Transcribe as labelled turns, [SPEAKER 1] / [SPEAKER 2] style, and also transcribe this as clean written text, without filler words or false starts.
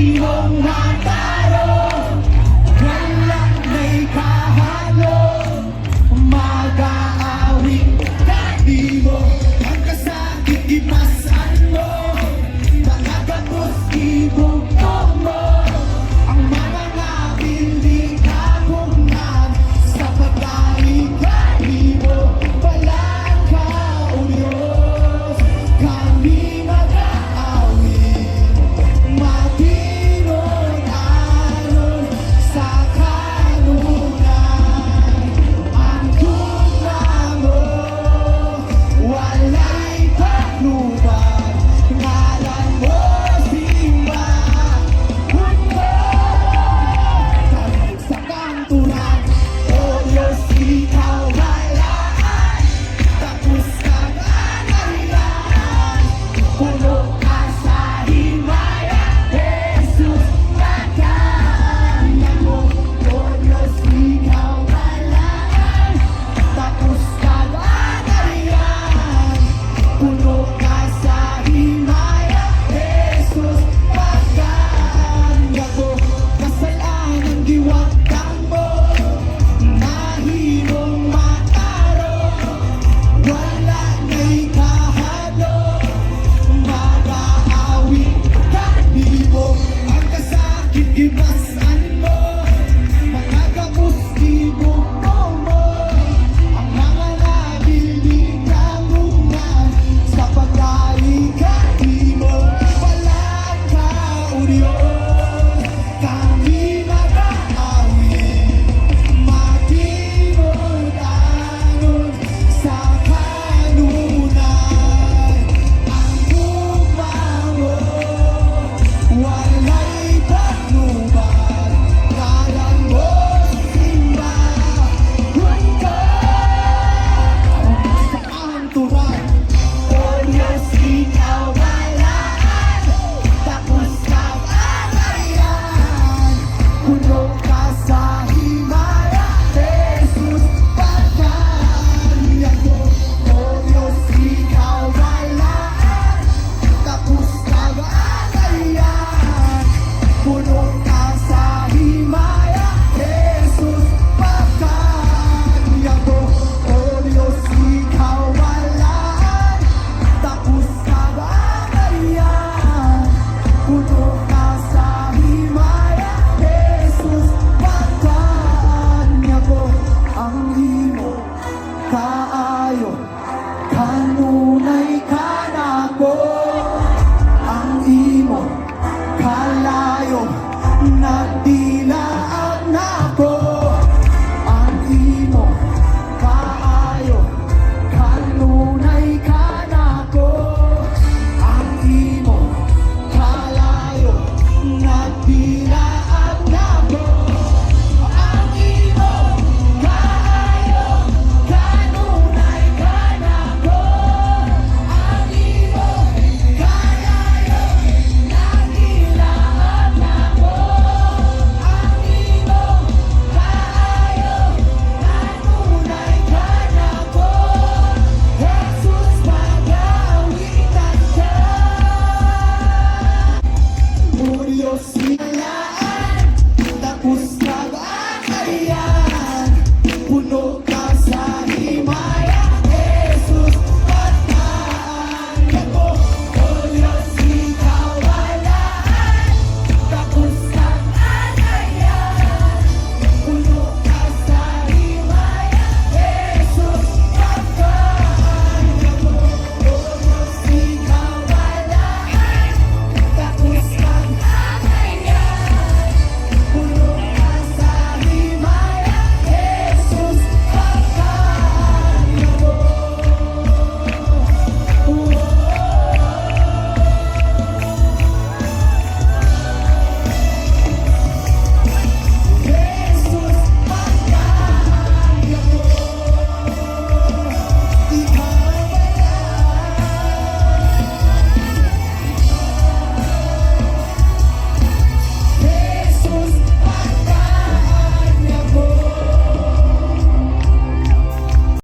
[SPEAKER 1] imong matarong, wala may kahalo, mag-aawit ka di mo, ang kasakit ipasan mo, mga kapos ibugtong mo, ang mga ngapil di kapunan, sa pagkaligali mo, walang kaulyos, kami mag-aawit, matinod-anon sa kanunay, ang tugma mo, walay patnubay, ngalan mo simba, hundo, kahit sa kanturan, o Diyos ikaw balaan, tapos kang anariyan, puno ka sa himaya, Jesus, pagkanya mo, o Diyos ikaw balaan, tapos kang anariyan, puno ka sa himaya, Jesus, pagkanya mo, kasalanan diwatang mo, nahimong matarong, wala na'y kahalo, mag-aawit ka di mo, ang kasakit gibasan mo, mga kapos ibugtong mo, ang mga nabil di kamungan, sa pagkaligali mo, walang kaudyos, kami mag-aawit, matinod-anon sa kanunay, ang tugma mo, walay patnubay, ngalan mo simba, hundo, sa kanturan, o Diyos ikaw balaan, tapos kang anariyan, puno ka sa himaya, Jesus, pagkanya mo, o Diyos ikaw balaan, tapos kang anariyan, puno ka sa himaya, Jesus, pagkanya mo, o Diyos ikaw balaan, tapos kang anariyan, puno ka sa himaya, Jesus, pagkanya mo, ang imo kaayo, kanunay ka nako, ang imo kalayo, nagdilaan nako, ang imo kaayo, kanunay ka nako, ang imo kalayo, nagdilaan